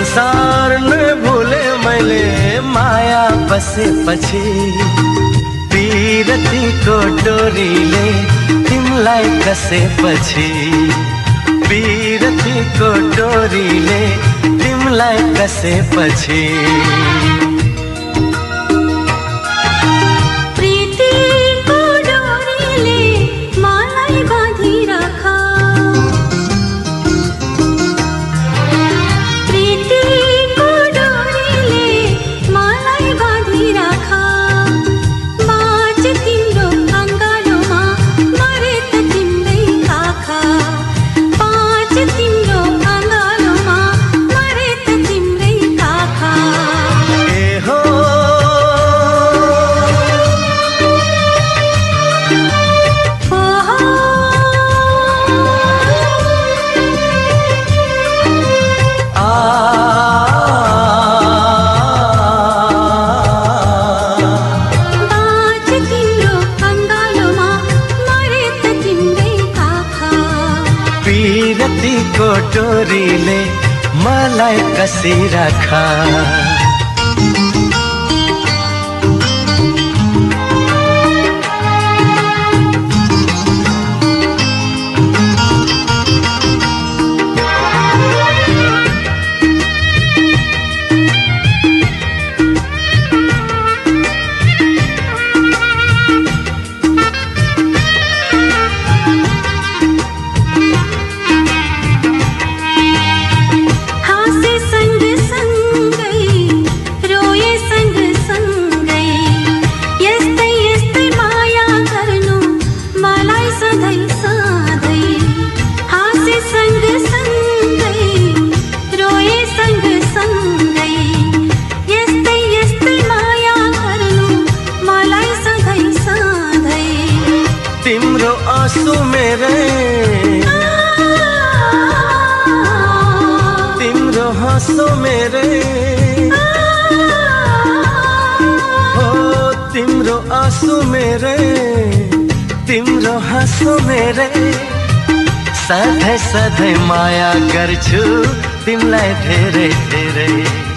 संसार न भूले मैले माया बसेपछि पिरतीको डोरीले तिमलाई कसेपछि पिरतीको डोरीले तिमलाई कसेपछि पिरतीको डोरीले मलाई कसिराखा तिम्रो आँसु मेरे तिम्रो हाँसो मेरे हो तिम्रो आँसु मेरे तिम्रो हाँसो मेरे सधैँ सधैँ माया गर्छु तिमीलाई धेरै धेरै